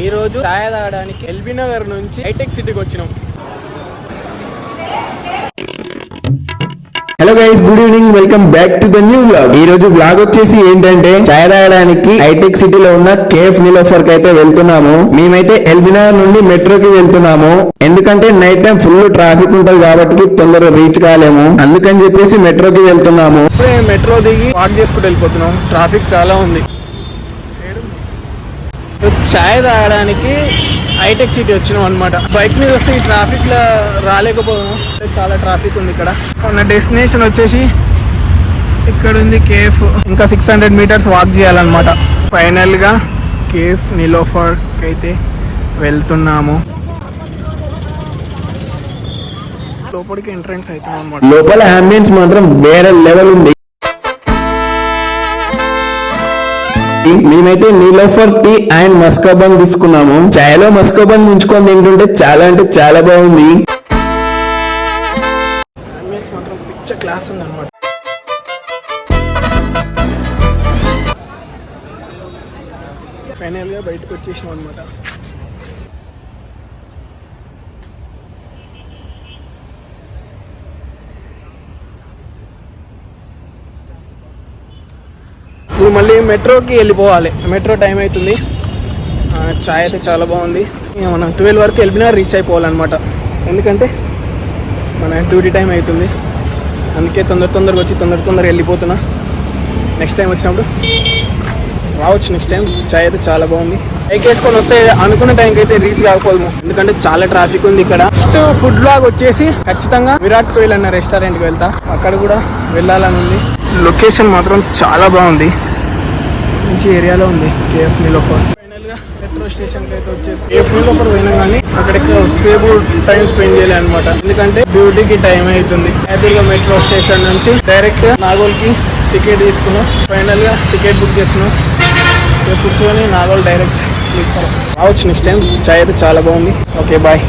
ఈ రోజు చాయ్ తాగడానికి ఎల్బీ నగర్ నుంచి హైటెక్ సిటీకి వచ్చినాం. Hello guys, good evening, welcome back to the new vlog. ఈ రోజు వ్లాగ్ వచ్చేసి ఏంటంటే చాయ్ తాగడానికి హైటెక్ సిటీలో ఉన్న కేఫ్ నిలోఫర్ కి అయితే వెళ్తున్నాము. మేమైతే ఎల్బీ నగర్ నుండి మెట్రోకి వెళ్తున్నాము. ఎందుకంటే నైట్ టైం ఫుల్ ట్రాఫిక్ ఉంటది కాబట్టి తొందరగా రీచ్ కాలేము. అందుకని చెప్పేసి మెట్రోకి వెళ్తున్నాము. మెట్రో దిగి వాక్ చేసుకుంటూ వెళ్ళిపోతున్నాం. ట్రాఫిక్ చాలా ఉంది. చాయ్ తాగడానికి హైటెక్ సిటీ వచ్చినాం అనమాట. బైక్ మీద వస్తే ఈ ట్రాఫిక్ లో రాలేకపోయాము. చాలా ట్రాఫిక్ ఉంది ఇక్కడ. మన డెస్టినేషన్ వచ్చేసి ఇక్కడ ఉంది కేఫ్. ఇంకా 600 మీటర్స్ వాక్ చేయాలన్నమాట. ఫైనల్ గా కేఫ్ నిలోఫర్ కి అయితే వెళ్తున్నాము. లోపలికి ఎంట్రన్స్ అవుతున్నాం అనమాట. లోపల అంబియన్స్ మాత్రం వేరే లెవెల్ ఉంది. మేమైతే నిలోఫర్ టీ అండ్ మస్కాబన్ తీసుకున్నాము. చాయ్లో మస్కాబన్ ముంచుకొని తింటుంటే చాలా అంటే చాలా బాగుంది. మాత్రం పిచ్చ క్లాస్ ఉంది అనమాట. ఫైనల్ గా బయటకు వచ్చేసాం అనమాట. ఇప్పుడు మళ్ళీ మెట్రోకి వెళ్ళిపోవాలి. మెట్రో టైం అవుతుంది. చాయ్ అయితే చాలా బాగుంది. మనం 12 వరకు వెళ్ళినా రీచ్ అయిపోవాలన్నమాట. ఎందుకంటే మన డ్యూటీ టైం అవుతుంది. అందుకే తొందరగా వచ్చి తొందరగా వెళ్ళిపోతున్నా. నెక్స్ట్ టైం వచ్చినప్పుడు రావచ్చు. నెక్స్ట్ టైం చాయ్ అయితే చాలా బాగుంది. బైక్ వేసుకొని వస్తే అనుకున్న టైంకి అయితే రీచ్ కాకపోదు. ఎందుకంటే చాలా ట్రాఫిక్ ఉంది ఇక్కడ. నెక్స్ట్ ఫుడ్ బ్లాగ్ వచ్చేసి ఖచ్చితంగా విరాట్ కోహ్లీ అన్న రెస్టారెంట్కి వెళ్తా. అక్కడ కూడా వెళ్ళాలని ఉంది. లొకేషన్ మాత్రం చాలా బాగుంది. మంచి ఏరియాలో ఉంది కేఎఫ్ నిలోఫర్. ఫైనల్ గా మెట్రో స్టేషన్ కి అయితే వచ్చేసి కేఎఫ్ నిలోఫర్ పోయినా కానీ అక్కడికి సేపు టైం స్పెండ్ చేయాలి అనమాట. ఎందుకంటే డ్యూటీకి టైం అవుతుంది. అయితే మెట్రో స్టేషన్ నుంచి డైరెక్ట్ నాగోల్ కి టికెట్ తీసుకున్నాం. ఫైనల్ గా టికెట్ బుక్ చేస్తున్నాం. కూర్చొని నాగోల్ డైరెక్ట్ స్లీపర్ రావచ్చు. నెక్స్ట్ టైం చాయ్ అయితే చాలా బాగుంది. Okay bye.